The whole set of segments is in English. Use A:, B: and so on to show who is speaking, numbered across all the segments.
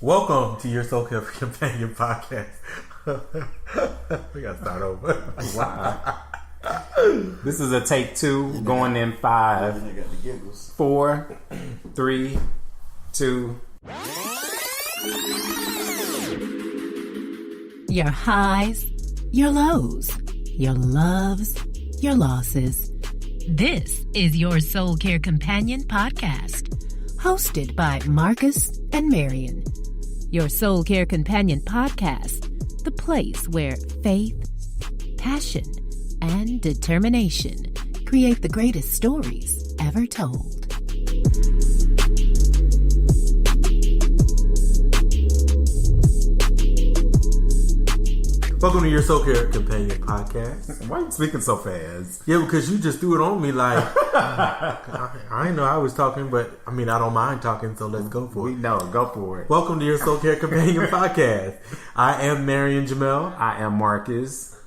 A: Welcome to Your Soul Care Companion podcast. We gotta start over.
B: Wow. This is a take 2, going in 5, 4, 3, 2.
C: Your highs, your lows, your loves, your losses. This is Your Soul Care Companion podcast, hosted by Marcus and Marion. Your Soul Care Companion podcast, the place where faith, passion, and determination create the greatest stories ever told.
A: Welcome to Your Soul Care Companion podcast.
B: Why are you speaking so fast?
A: Yeah, because you just threw it on me like, I didn't know I was talking, but I mean, I don't mind talking, so let's go for it.
B: No, go for it.
A: Welcome to Your Soul Care Companion podcast. I am Marion Jamel.
B: I am Marcus.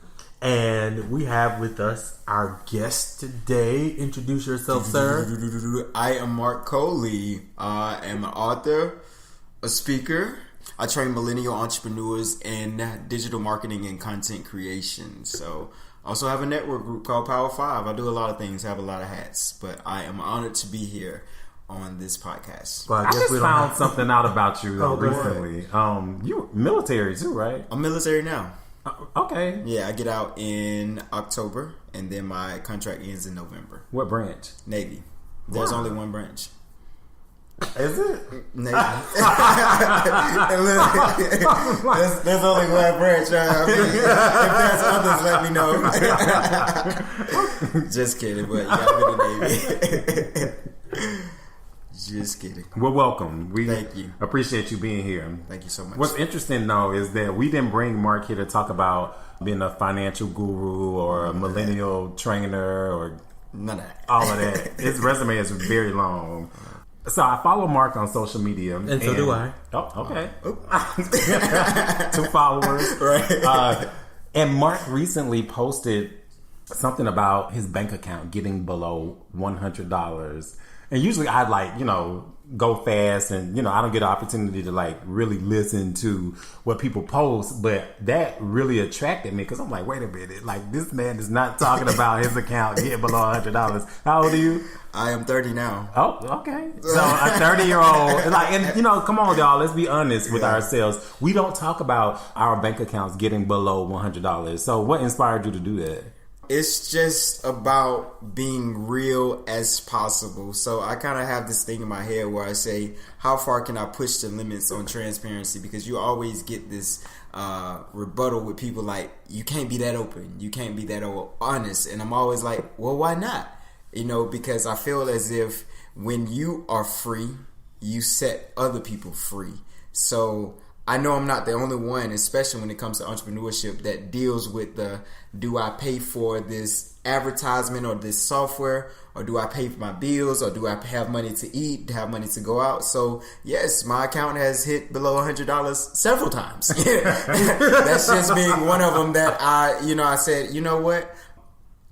A: And we have with us our guest today. Introduce yourself, sir.
D: I am Marc Coley. I am an author, a speaker. I train millennial entrepreneurs in digital marketing and content creation. So I also have a network group called Power 5. I do a lot of things, have a lot of hats, but I am honored to be here on this podcast.
A: Well,
B: I just found something out about you recently. You're military too, right?
D: I'm military now.
B: Okay.
D: Yeah, I get out in October, and then my contract ends in November.
B: What branch?
D: Navy. There's only one branch.
B: Is it?
D: Navy. there's only one branch. I mean, if there's others, let me know. Just kidding, but yeah, I'm in the Navy. Just kidding.
B: Well, welcome.
D: Thank you.
B: Appreciate you being here.
D: Thank you so much.
B: What's interesting, though, is that we didn't bring Marc here to talk about being a financial guru or a millennial trainer or
D: none of that.
B: All of that. His resume is very long. So I follow Marc on social media.
A: And so do I.
B: Oh, okay. 2 followers.
D: Right.
B: And Marc recently posted something about his bank account getting below $100. And usually I'd go fast and, I don't get an opportunity to really listen to what people post. But that really attracted me because I'm like, wait a minute. This man is not talking about his account getting below $100. How old are you?
D: I am 30 now.
B: Oh, okay. So a 30-year-old, come on, y'all. Let's be honest with ourselves. We don't talk about our bank accounts getting below $100. So what inspired you to do that?
D: It's just about being real as possible. So I kind of have this thing in my head where I say, how far can I push the limits on transparency? Because you always get this rebuttal with people like, you can't be that open. You can't be that honest. And I'm always like, well, why not? Because I feel as if when you are free, you set other people free. So I know I'm not the only one, especially when it comes to entrepreneurship, that deals with do I pay for this advertisement or this software, or do I pay for my bills, or do I have money to eat, have money to go out? So yes, my account has hit below $100 several times. That's just being one of them that I said, you know what?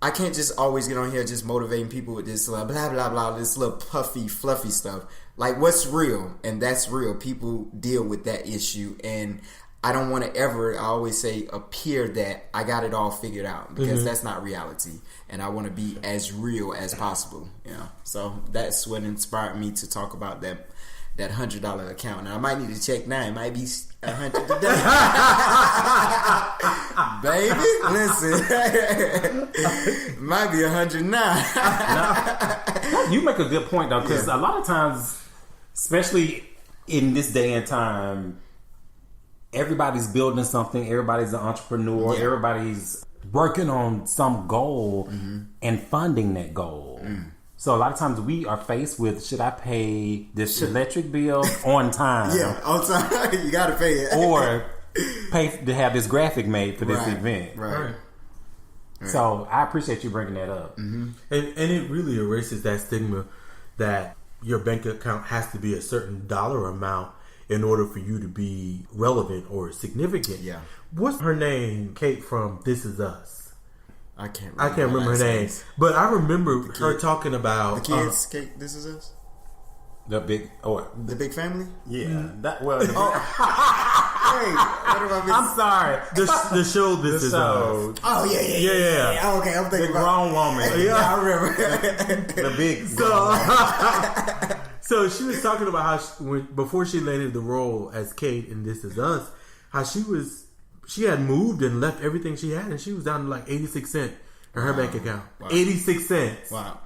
D: I can't just always get on here just motivating people with this blah, blah, blah, this little puffy, fluffy stuff. What's real? And that's real. People deal with that issue. And I don't want to ever, I always say, appear that I got it all figured out. Because that's not reality. And I want to be as real as possible. So that's what inspired me to talk about that $100 account. And I might need to check now. It might be $100 today. Baby, listen. Might be $100 now.
B: You make a good point, though, because a lot of times, especially in this day and time, everybody's building something. Everybody's an entrepreneur.
D: Yeah.
B: Everybody's working on some goal and funding that goal. So a lot of times we are faced with, should I pay this electric bill on time?
D: Yeah, on time. You got to pay it.
B: Or pay to have this graphic made for this event.
D: Right.
B: So I appreciate you bringing that up.
A: And it really erases that stigma that your bank account has to be a certain dollar amount in order for you to be relevant or significant.
D: Yeah.
A: What's her name? Kate from This Is Us.
D: I can't
A: remember her name. But I remember her talking about...
D: The kids, Kate, This Is Us?
B: The big
D: The Big Family?
B: yeah. That well. The,
D: Hey, what am I missing?
B: I'm sorry.
A: The show This Is Us.
D: Oh yeah. Oh, okay, I'm thinking
B: The grown woman.
D: Yeah, I remember.
B: The big.
A: So she was talking about how before she landed the role as Kate in This Is Us, how she had moved and left everything she had, and she was down to like 86 cents in her bank account. Wow. 86 cents.
D: Wow.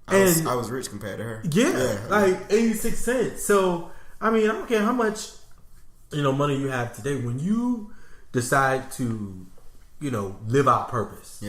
A: I
D: was rich compared to her.
A: Yeah, like 86 cents. So I mean, I don't care how much money you have today. When you decide to live out purpose,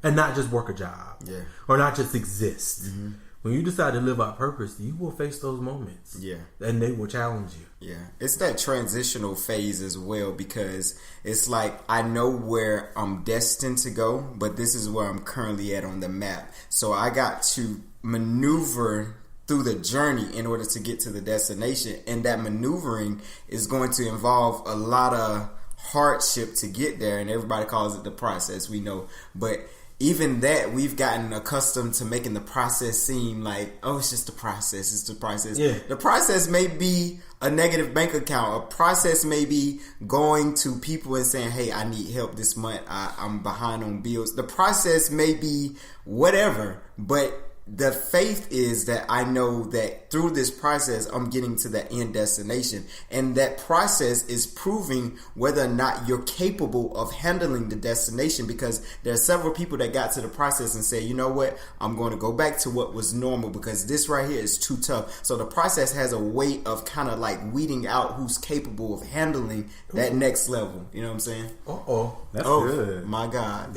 A: and not just work a job, or not just exist. Mm-hmm. When you decide to live out purpose, you will face those moments. Yeah. And they will challenge you.
D: Yeah. It's that transitional phase as well, because it's like I know where I'm destined to go, but this is where I'm currently at on the map. So I got to maneuver through the journey in order to get to the destination. And that maneuvering is going to involve a lot of hardship to get there. And everybody calls it the process, we know. But even that, we've gotten accustomed to making the process seem like, oh, it's just the process. It's the process. Yeah. The process may be a negative bank account. A process may be going to people and saying, hey, I need help this month. I'm behind on bills. The process may be whatever, but the faith is that I know that through this process, I'm getting to the end destination. And that process is proving whether or not you're capable of handling the destination, because there are several people that got to the process and say, you know what, I'm going to go back to what was normal because this right here is too tough. So the process has a way of kind of like weeding out who's capable of handling that next level. You know what I'm saying?
B: That's good.
D: My God.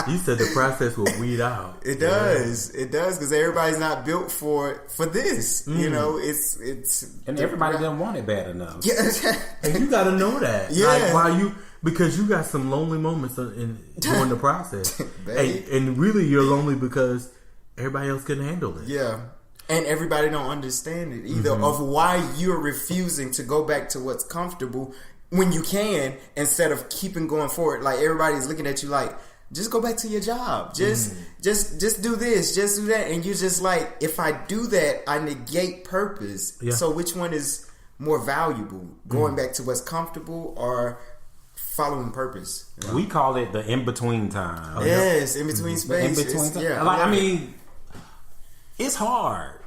A: You said the process will weed out.
D: It does. It does, because everybody's not built for this. It's
B: and everybody doesn't want it bad enough.
D: Yeah.
A: And you got to know that.
D: Yeah.
A: Because you got some lonely moments during the process. And really you're lonely because everybody else couldn't handle it.
D: Yeah. And everybody don't understand it either, of why you're refusing to go back to what's comfortable when you can, instead of keeping going forward. Like everybody's looking at you like, just go back to your job. Just do this. Just do that. And you're just like, if I do that, I negate purpose. Yeah. So which one is more valuable? Going back to what's comfortable or following purpose?
B: You know? We call it the in-between time.
D: Yes, in-between space.
B: In-between time. Yeah, I mean, it's hard.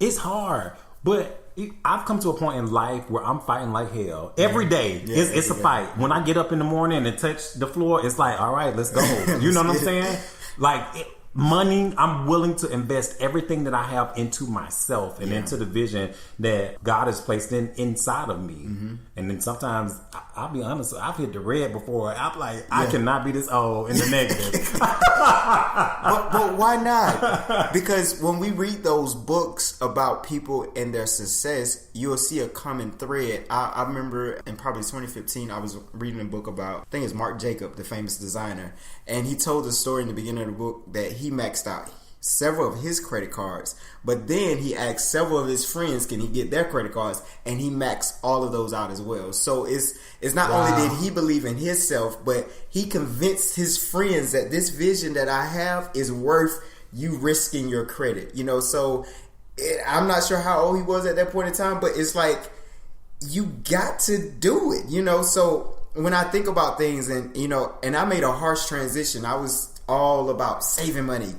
B: It's hard. But I've come to a point in life where I'm fighting like hell every day. It's a fight. When I get up in the morning and touch the floor, it's like, all right, let's go. You know what I'm saying? Like money, I'm willing to invest everything that I have into myself and into the vision that God has placed inside of me. And then sometimes, I'll be honest, I've hit the red before. I'm like, I cannot be this old in the negative.
D: but why not? Because when we read those books about people and their success, you'll see a common thread. I remember in probably 2015, I was reading a book about, I think it's Marc Jacob, the famous designer. And he told the story in the beginning of the book that he maxed out several of his credit cards, but then he asked several of his friends, can he get their credit cards, and he maxed all of those out as well. So it's not only did he believe in himself, but he convinced his friends that this vision that I have is worth you risking your credit. So I'm not sure how old he was at that point in time, but it's like you got to do it. So when I think about things, and I made a harsh transition. I was all about saving money,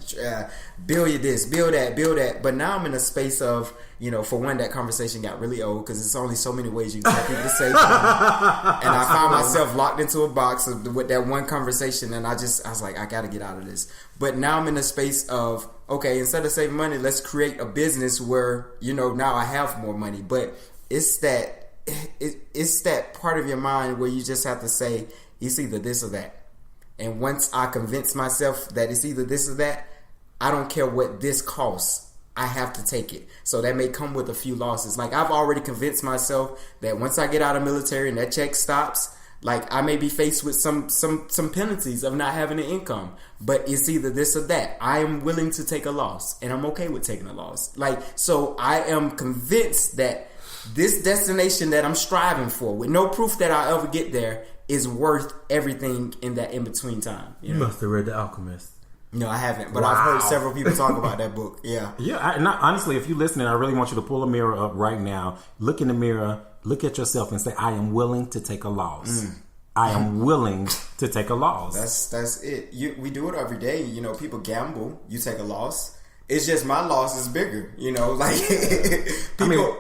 D: build this, build that. But now I'm in a space of, for one, that conversation got really old because it's only so many ways you can tell people to save money. And I found myself locked into a box with that one conversation, and I was like, I got to get out of this. But now I'm in a space of, okay, instead of saving money, let's create a business where, now I have more money. But it's that part of your mind where you just have to say, it's either this or that. And once I convince myself that it's either this or that, I don't care what this costs. I have to take it. So that may come with a few losses. Like I've already convinced myself that once I get out of military and that check stops, like I may be faced with some penalties of not having an income. But it's either this or that. I am willing to take a loss, and I'm okay with taking a loss. So I am convinced that this destination that I'm striving for, with no proof that I'll ever get there, is worth everything in that in-between time.
A: You must have read The Alchemist.
D: No, I haven't, but I've heard several people talk about that book. Yeah.
B: Yeah, honestly, if you're listening, I really want you to pull a mirror up right now. Look in the mirror, look at yourself and say, I am willing to take a loss. I am willing to take a loss.
D: That's it. We do it every day. People gamble. You take a loss. It's just my loss is bigger. Like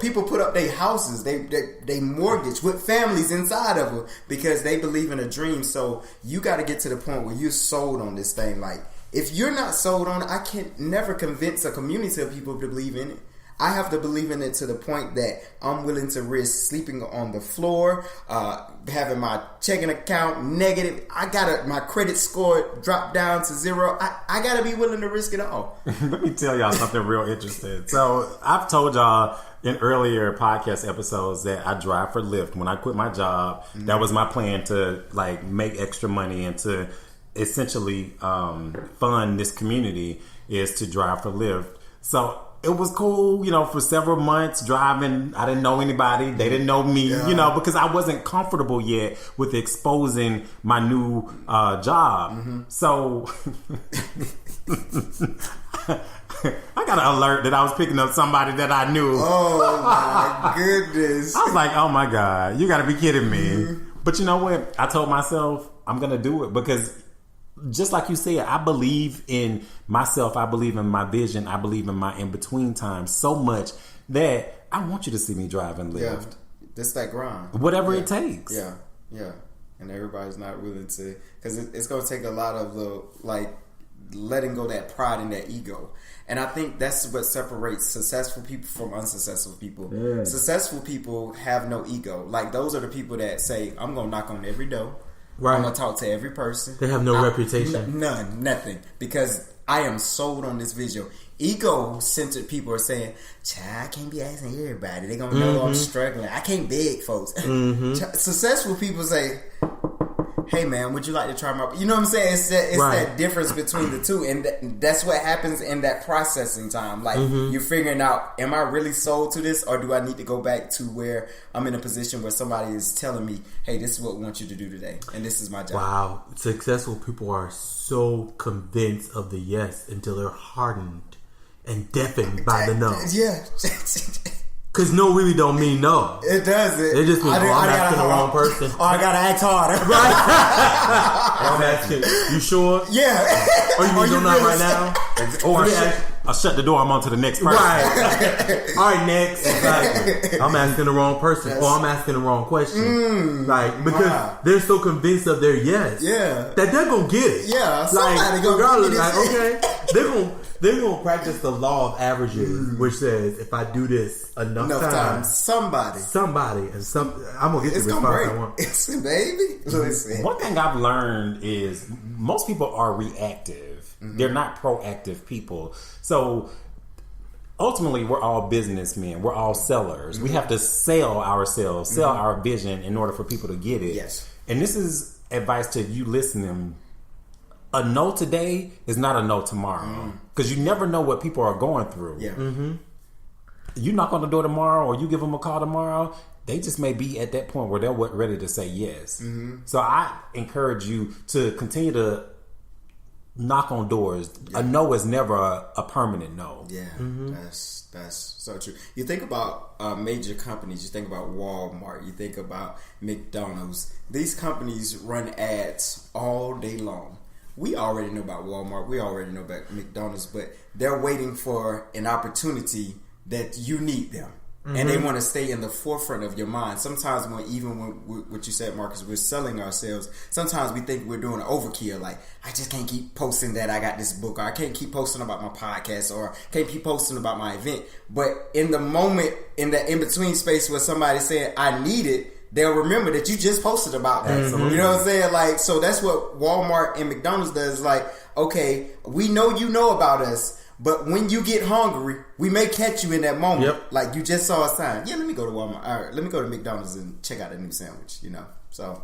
D: people put up their houses, they mortgage with families inside of them because they believe in a dream. So you got to get to the point where you're sold on this thing. Like if you're not sold on it, I can never convince a community of people to believe in it. I have to believe in it to the point that I'm willing to risk sleeping on the floor, having my checking account negative. I got my credit score drop down to 0. I got to be willing to risk it all.
B: Let me tell y'all something real interesting. So I've told y'all in earlier podcast episodes that I drive for Lyft. When I quit my job, that was my plan to like make extra money and to essentially fund this community is to drive for Lyft. So it was cool, for several months driving. I didn't know anybody. They didn't know me, because I wasn't comfortable yet with exposing my new job. So I got an alert that I was picking up somebody that I knew.
D: Oh my goodness.
B: I was like, oh my God, you got to be kidding me. But you know what? I told myself I'm going to do it because just like you said, I believe in myself. I believe in my vision. I believe in my in-between time so much that I want you to see me drive and live.
D: Yeah, that's that grind.
B: Whatever it takes.
D: Yeah, yeah. And everybody's not willing to, because it's going to take a lot of letting go that pride and that ego. And I think that's what separates successful people from unsuccessful people. Yeah. Successful people have no ego. Like those are the people that say, I'm going to knock on every door. Right. I'm going to talk to every person.
A: They have no reputation.
D: Nothing. Because I am sold on this vision. Ego-centered people are saying, child, I can't be asking everybody. They're going to know I'm struggling. I can't beg folks. Successful people say, hey man, would you like to try my... You know what I'm saying? It's that difference between the two. And that's what happens in that processing time. Like, you're figuring out, am I really sold to this? Or do I need to go back to where I'm in a position where somebody is telling me, hey, this is what we want you to do today. And this is my job.
A: Wow. Successful people are so convinced of the yes until they're hardened and deafened by the no.
D: Yeah.
A: Because no really don't mean no.
D: It doesn't.
A: It just means, I'm asking the wrong person.
D: Oh, I gotta act harder.
A: Right? I'm asking, you sure?
D: Yeah.
A: Or you mean not right now?
B: Or I'll shut the door, I'm on to the next person.
A: Right. All right, next. Exactly. I'm asking the wrong person. Or I'm asking the wrong question. Because they're so convinced of their yes.
D: Yeah.
A: That they're going to get it.
D: Yeah. Somebody going to get it.
A: Okay. They're going to practice the law of averages, which says if I do this enough times,
D: somebody,
A: and I'm going to get the response I want.
D: It's baby. Listen.
B: One thing I've learned is most people are reactive. They're not proactive people. So ultimately, we're all businessmen. We're all sellers. We have to sell ourselves, sell our vision in order for people to get it.
D: Yes.
B: And this is advice to you listening. A no today is not a no tomorrow. Because you never know what people are going through.
D: Yeah.
B: You knock on the door tomorrow or you give them a call tomorrow, they just may be at that point where they're ready to say yes. So I encourage you to continue to knock on doors. A no is never a permanent no.
D: Yeah, that's so true. You think about major companies. You think about Walmart. You think about McDonald's. These companies run ads all day long. We already know about Walmart. We already know about McDonald's, but they're waiting for an opportunity that you need them. And they want to stay in the forefront of your mind. Sometimes when what you said, Marcus, we're selling ourselves, sometimes we think we're doing an overkill. Like, I just can't keep posting that I got this book, or I can't keep posting about my podcast, or can't keep posting about my event. But in the moment, in that in-between space where somebody's saying, I need it, they'll remember that you just posted about that. You know what I'm saying? Like, so that's what Walmart and McDonald's does. Like, okay, we know you know about us, but when you get hungry, we may catch you in that moment.
A: Yep.
D: Like, you just saw a sign. Yeah, let me go to Walmart. All right, let me go to McDonald's and check out a new sandwich, So,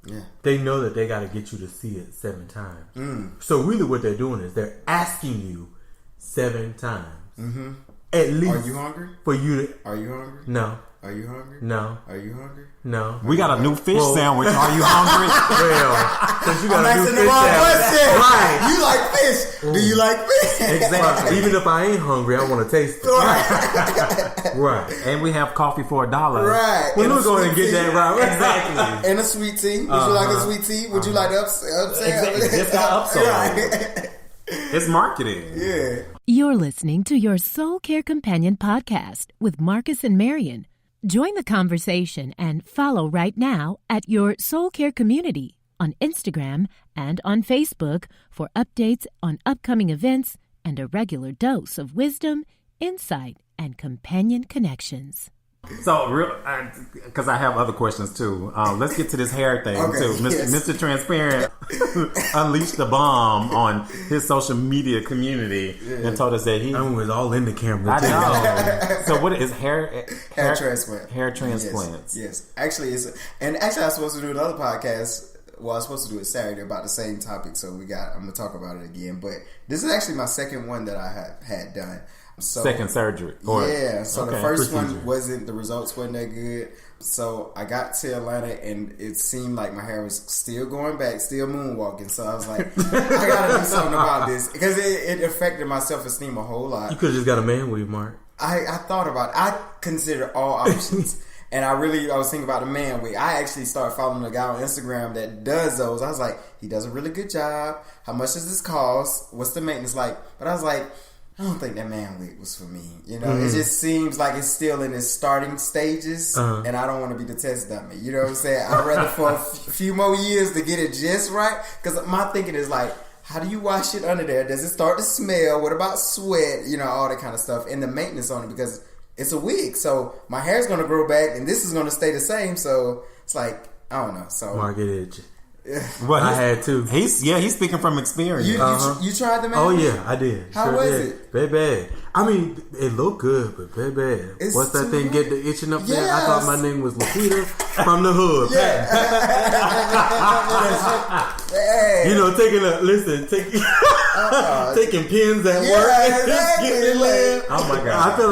D: yeah.
A: They know that they got to get you to see it 7 times. So really what they're doing is they're asking you 7 times. At least.
D: Are you hungry?
A: For you to...
D: Are you hungry?
A: No.
D: Are you hungry?
A: No.
D: Are you hungry?
A: No.
B: We got a new fish sandwich. Are you hungry?
A: Well, because you got a new fish
D: sandwich.
A: Right.
D: You like fish. Do you like fish?
B: Exactly.
A: Even if I ain't hungry, I want to taste it. Right.
B: And we have coffee for $1.
D: Right.
A: Well, let's go ahead and get that right.
B: Exactly.
D: And a sweet tea. Would you like a sweet tea? Would you like to upsell?
B: Exactly. Just got upsold.
D: Right.
B: It's marketing.
D: Yeah.
C: You're listening to your Soul Care Companion podcast with Marcus and Marion. Join the conversation and follow right now at Your Soul Care Community on Instagram and on Facebook for updates on upcoming events and a regular dose of wisdom, insight, and companion connections.
B: So, because I have other questions too. Let's get to this hair thing too. Mr. Transparent unleashed the bomb on his social media community and told us that he
A: was all in the camera.
B: I know. So, what is hair
D: transplant?
B: Hair transplants.
D: Yes. Actually, I was supposed to do another podcast. Well, I was supposed to do it Saturday about the same topic. So I'm gonna talk about it again. But this is actually my second one that I had done. So,
B: second surgery.
D: The first one the results wasn't that good. So I got to Atlanta and it seemed like my hair was still going back, still moonwalking. So I was like, I gotta do something about this because it affected my self-esteem a whole lot.
A: You could have just got a man weave, Mark.
D: I thought about it. I considered all options. And I was thinking about the man weave. I actually started following a guy on Instagram that does those. I was like, he does a really good job. How much does this cost? What's the maintenance like? But I was like, I don't think that man wig was for me. You know, It just seems like it's still in its starting stages, and I don't want to be the test dummy. You know what I'm saying? I'd rather for a few more years to get it just right. Because my thinking is like, how do you wash it under there? Does it start to smell? What about sweat? You know, all that kind of stuff. And the maintenance on it, because it's a wig. So my hair's going to grow back, and this is going to stay the same. So it's like, I don't know. So
A: Market itch.
B: Well,
A: I had to.
B: He's speaking from experience.
D: You tried the man?
A: Oh yeah, I did.
D: How was it?
A: Very bad. I mean, it looked good, but very bad. What's that thing? Get the itching up there. I thought my name was Lapita from the hood.
D: Yeah.
A: You know, taking pins at work.
D: Exactly.
B: Oh my god!
A: I felt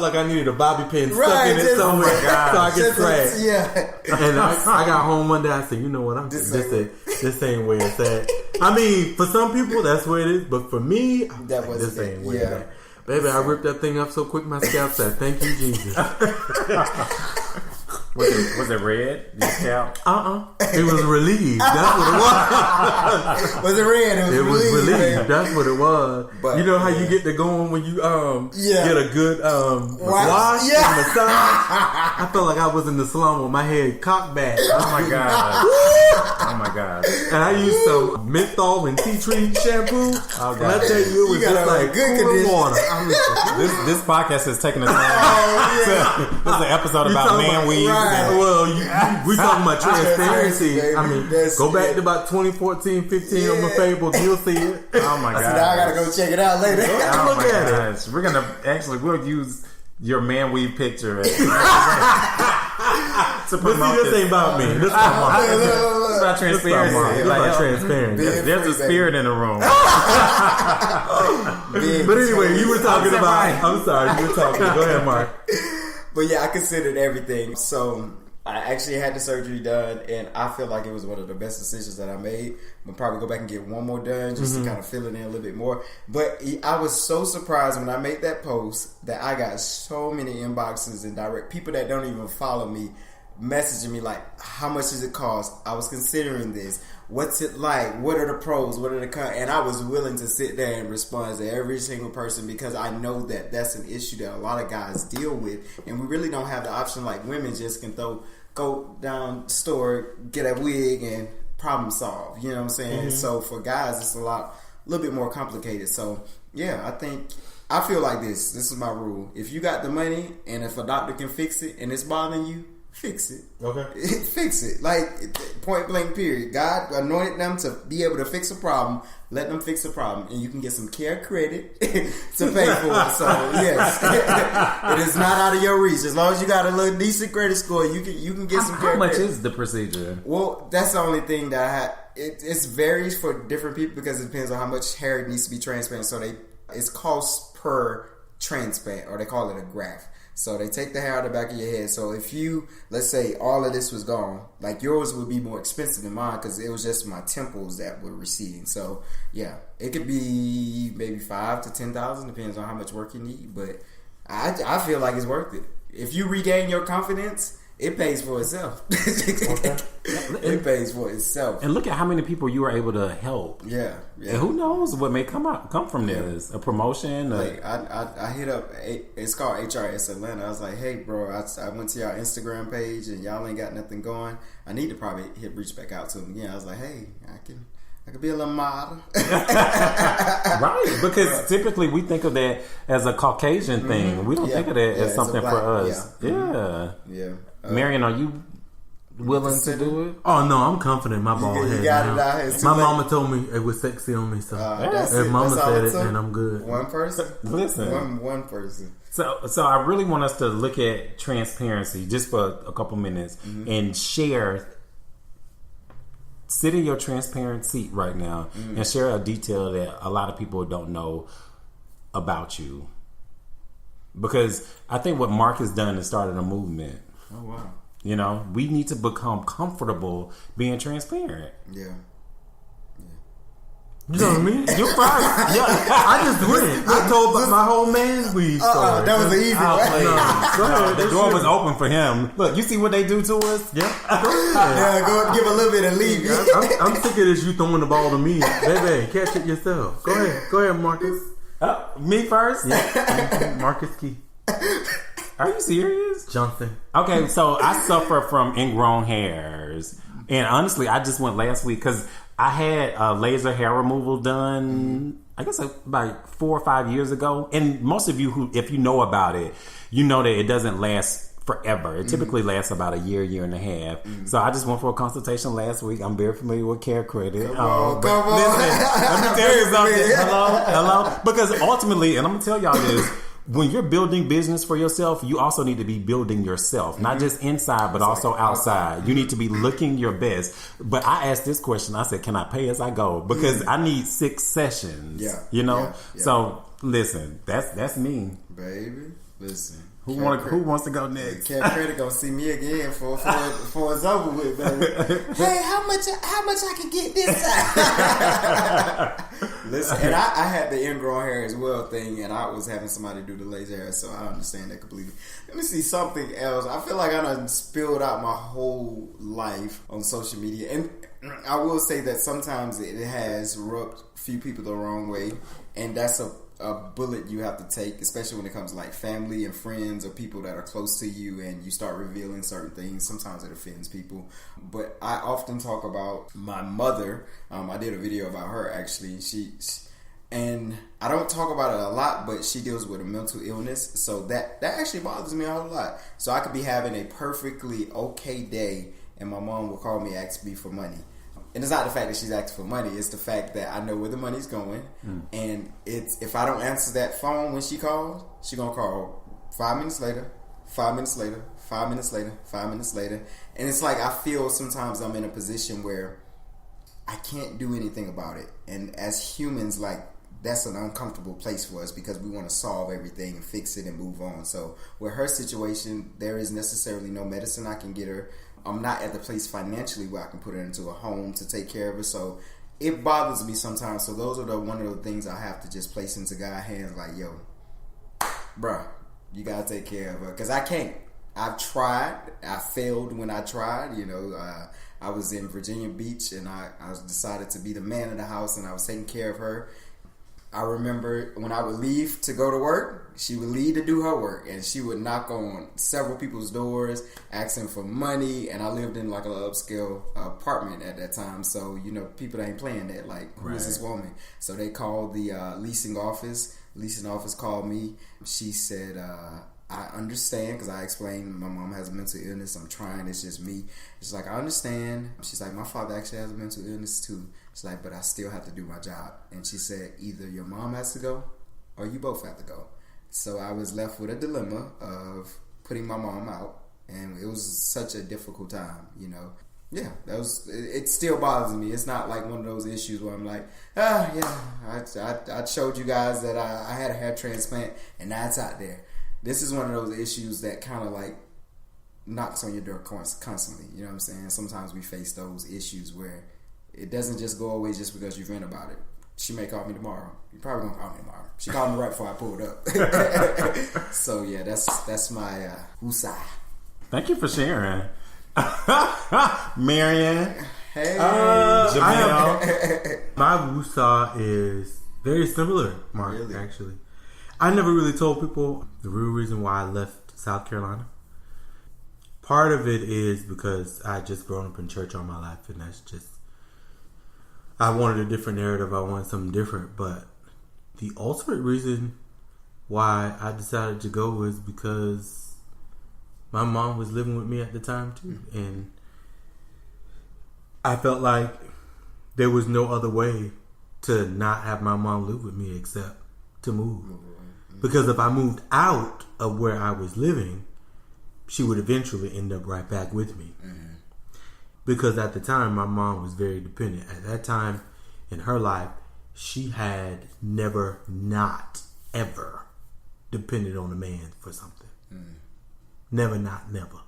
A: like I needed a bobby pin stuck in it somewhere so I could scratch.
D: Yeah.
A: And I got home one day. I said, you know what? This ain't where it's at. I mean, for some people that's where it is, but for me, this ain't where it's at. Baby, I ripped that thing up so quick my scalp said, "Thank you, Jesus."
B: Was it red? Your scalp?
A: It was relieved. That's what it was.
D: Was it red?
A: It was relieved. That's what it was. But, you know how you get to going when you get a good wash and massage? I felt like I was in the salon with my head cocked back.
B: Oh my god. Oh my god.
A: And I used some menthol and tea tree shampoo.
B: Oh god.
A: And I tell you, it was just like good water.
B: This podcast is taking a turn. This is an episode about man weave.
D: Right.
A: Well, we talking about transparency. I mean, go back to about 2014, 15 on my Facebook. You'll see it.
B: Oh my god!
D: Now I gotta go check it out later.
B: Oh my gosh! We'll use your man weave picture to promote
A: this ain't about me. This is
B: about transparency.
A: It's about transparency.
B: There's a spirit in the room.
A: But anyway, you were talking about. I'm sorry, you were talking. Go ahead, Mark.
D: But yeah, I considered everything. So I actually had the surgery done, and I feel like it was one of the best decisions that I made. I'm gonna probably go back and get one more done just to kind of fill it in a little bit more. But I was so surprised when I made that post that I got so many inboxes and direct people that don't even follow me messaging me like, how much does it cost? I was considering this. What's it like? What are the pros? What are the cons? And I was willing to sit there and respond to every single person because I know that that's an issue that a lot of guys deal with, and we really don't have the option like women just can go down the store, get a wig, and problem solve. You know what I'm saying? So for guys, it's a little bit more complicated. So yeah, I feel like this. This is my rule. If you got the money, and if a doctor can fix it, and it's bothering you, fix it.
A: Okay.
D: Fix it. Like, point blank period. God anointed them to be able to fix a problem. Let them fix a problem. And you can get some care credit to pay for it. So, yes. It is not out of your reach. As long as you got a little decent credit score, you can get some care
B: How much
D: credit.
B: is the procedure?
D: Well, that's the only thing that I had. It varies for different people because it depends on how much hair needs to be transparent. So it's cost per transplant, or they call it a graft. So they take the hair out of the back of your head. So if you, let's say all of this was gone, like yours would be more expensive than mine because it was just my temples that were receding. So yeah, it could be maybe $5,000 to $10,000, depends on how much work you need. But I feel like it's worth it. If you regain your confidence, it pays for itself. Okay. It pays for itself.
B: And look at how many people you were able to help.
D: Yeah.
B: And who knows what may come from this? A promotion.
D: Like I hit up. It's called HRS Atlanta. I was like, hey, bro, I went to y'all Instagram page and y'all ain't got nothing going. I need to probably reach back out to them again. I was like, hey, I could be a little model.
B: Right, because typically we think of that as a Caucasian thing. We don't think of that as something for us.
D: Yeah.
B: Marion, are you willing to do it?
A: Oh no, I'm confident. My bald head.
D: You got it out here.
A: My mama told me it was sexy on me, so if mama said it, then I'm good.
D: One person.
B: Listen,
D: one person.
B: So I really want us to look at transparency just for a couple minutes and share. Sit in your transparent seat right now and share a detail that a lot of people don't know about you. Because I think what Marc has done is started a movement.
D: Oh, wow.
B: You know, we need to become comfortable being transparent.
D: Yeah.
A: You know what I mean?
B: You're right. Yeah.
A: I just went. I told my whole man's weed story.
D: That was the easy way.
B: The door was open for him. Look, you see what they do to us?
A: Yeah.
D: Go give a little bit and leave.
A: I'm sick of this. You throwing the ball to me, baby. Catch it yourself. Go ahead, Marcus.
B: Me first?
A: Yeah. Marcus Key.
B: Are you serious?
A: Johnson.
B: Okay, so I suffer from ingrown hairs. And honestly, I just went last week because I had laser hair removal done, I guess about 4 or 5 years ago. And most of you if you know about it, you know that it doesn't last forever. It typically lasts about a year and a half. So I just went for a consultation last week. I'm very familiar with Care Credit.
D: Come on.
B: Listen, let me tell you something. Hello? Because ultimately, and I'm going to tell y'all this, when you're building business for yourself, you also need to be building yourself, not just inside, but also outside. You need to be looking your best. But I asked this question. I said, can I pay as I go? Because I need 6 sessions.
D: Yeah.
B: You know?
D: Yeah.
B: So listen, that's me.
D: Baby, listen.
B: Who wants to go next?
D: Care Credit gonna see me again for it's over with, baby. Hey, how much I can get this time? Listen, and I had the ingrown hair as well thing, and I was having somebody do the laser hair, so I understand that completely. Let me see something else. I feel like I done spilled out my whole life on social media, and I will say that sometimes it has rubbed a few people the wrong way, and that's a bullet you have to take, especially when it comes to like family and friends or people that are close to you, and you start revealing certain things. Sometimes it offends people, but I often talk about my mother. I did a video about her actually. And I don't talk about it a lot, but she deals with a mental illness, so that actually bothers me a whole lot. So I could be having a perfectly okay day, and my mom will call me, ask me for money. And it's not the fact that she's asking for money, it's the fact that I know where the money's going. And it's if I don't answer that phone when she calls, she's going to call 5 minutes later, 5 minutes later, 5 minutes later, 5 minutes later. And it's like I feel sometimes I'm in a position where I can't do anything about it. And as humans, like, that's an uncomfortable place for us because we want to solve everything and fix it and move on. So with her situation, there is necessarily no medicine I can get her. I'm not at the place financially where I can put her into a home to take care of her. So it bothers me sometimes. So those are one of the things I have to just place into God's hands. Like, yo, bruh, you got to take care of her. Because I can't. I've tried. I failed when I tried. You know, I was in Virginia Beach and I decided to be the man of the house and I was taking care of her. I remember when I would leave to go to work, she would leave to do her work, and she would knock on several people's doors asking for money. And I lived in like an upscale apartment at that time, so you know people ain't playing that. Like, who is this woman? So they called the leasing office. Leasing office called me. She said, I understand, because I explained my mom has a mental illness. I'm trying. It's just me. She's like, I understand. She's like, my father actually has a mental illness too. She's like, but I still have to do my job. And she said, either your mom has to go or you both have to go. So I was left with a dilemma of putting my mom out. And it was such a difficult time, you know. Yeah, it still bothers me. It's not like one of those issues where I'm like, I showed you guys that I had a hair transplant and now it's out there. This is one of those issues that kind of like knocks on your door constantly. You know what I'm saying? Sometimes we face those issues where it doesn't just go away just because you vent about it. She may call me tomorrow. You're probably gonna call me tomorrow. She called me right before I pulled up. So yeah, that's my woosah.
B: Thank you for sharing. Marion.
D: Hey,
B: Jamel.
A: My woosah is very similar, Mark,
D: Really?
A: actually. I never really told people the real reason why I left South Carolina. Part of it is because I just grown up in church all my life, and that's just, I wanted a different narrative. I wanted something different. But the ultimate reason why I decided to go was because my mom was living with me at the time too, and I felt like there was no other way to not have my mom live with me except to move. Because if I moved out of where I was living, she would eventually end up right back with me. Because at the time, my mom was very dependent. At that time in her life, she had never, not ever depended on a man for something. Never, not never.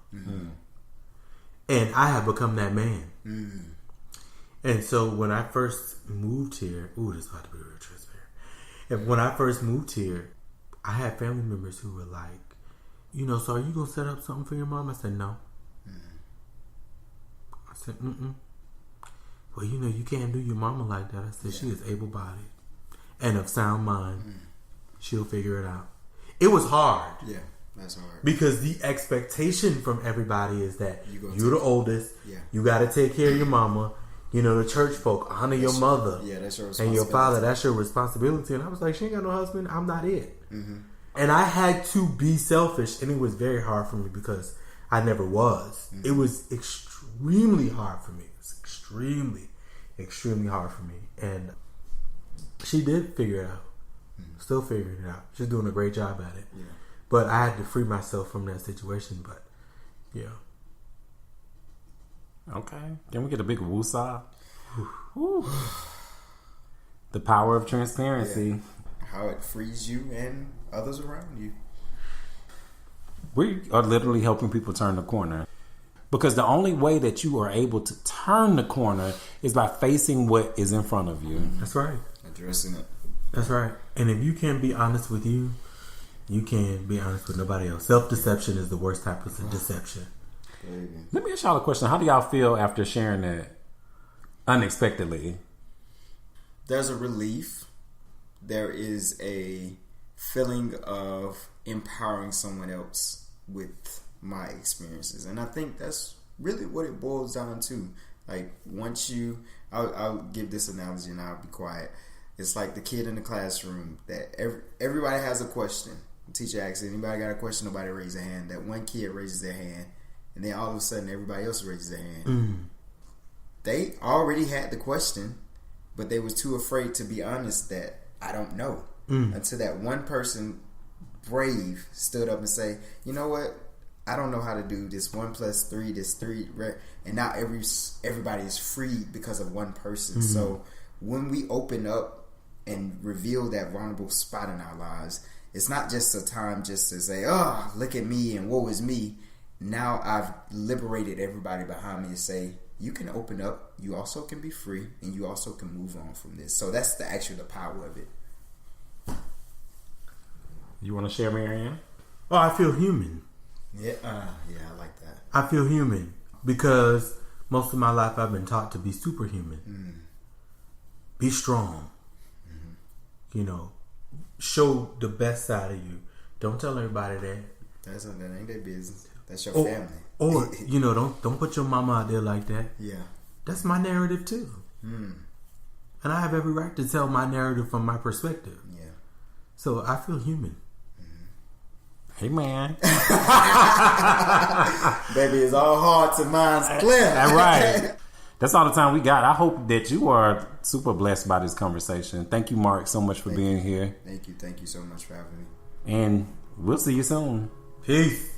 A: And I have become that man. And so when I first moved here, this is about to be real transparent. And when I first moved here, I had family members who were like, so are you going to set up something for your mom? I said, no. I said, well, you can't do your mama like that. I said, she is able-bodied and of sound mind. She'll figure it out. It was hard.
D: Yeah, that's hard.
A: Because the expectation from everybody is that you're the oldest.
D: Yeah.
A: You got to take care of your mama. The church folk, honor your mother.
D: Yeah, that's your responsibility.
A: And your father, that's your responsibility. And I was like, she ain't got no husband. I'm not it. And I had to be selfish. And it was very hard for me because I never was. It was extremely hard for me. It was extremely, extremely hard for me. And she did figure it out. Still figuring it out. She's doing a great job at it. Yeah. But I had to free myself from that situation. But, yeah.
B: Okay. Can we get a big woosah? The power of transparency.
D: Yeah. How it frees you and others around you.
B: We are literally helping people turn the corner. Because the only way that you are able to turn the corner is by facing what is in front of you.
A: That's right.
D: Addressing it.
A: That's right. And if you can't be honest with you, you can't be honest with nobody else. Self-deception is the worst type of deception.
B: Let me ask y'all a question. How do y'all feel after sharing that unexpectedly?
D: There's a relief. There is a feeling of empowering someone else with my experiences. And I think that's really what it boils down to. Like, once I'll give this analogy and I'll be quiet. It's like the kid in the classroom that everybody has a question. The teacher asks, anybody got a question? Nobody raises their hand. That one kid raises their hand. And then all of a sudden, everybody else raises their hand. They already had the question, but they was too afraid to be honest that I don't know. Until that one person, brave, stood up and say, you know what? I don't know how to do this 1 + 3, this 3. And now everybody is freed because of one person. So when we open up and reveal that vulnerable spot in our lives, it's not just a time just to say, oh, look at me and woe is me. Now I've liberated everybody behind me and say, you can open up, you also can be free, and you also can move on from this. So that's the power of it.
B: You want to share, Marianne?
A: Oh, I feel human.
D: Yeah, I like that.
A: I feel human because most of my life I've been taught to be superhuman. Be strong. Show the best side of you. Don't tell everybody that.
D: That ain't their business. That's your family.
A: Or don't put your mama out there like that.
D: Yeah,
A: that's my narrative too. And I have every right to tell my narrative from my perspective. Yeah. So I feel human.
B: Hey, man.
D: Baby, it's all hearts and minds clear.
B: That's right. That's all the time we got. I hope that you are super blessed by this conversation. Thank you, Mark, so much for being here.
D: Thank you. Thank you so much for having me.
B: And we'll see you soon.
A: Peace.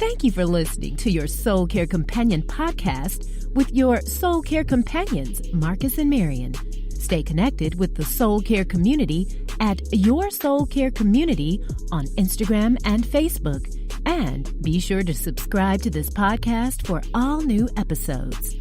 C: Thank you for listening to your Soul Care Companion podcast with your Soul Care Companions, Marcus and Marion. Stay connected with the Soul Care Community at YourSoulCareCommunity on Instagram and Facebook. And be sure to subscribe to this podcast for all new episodes.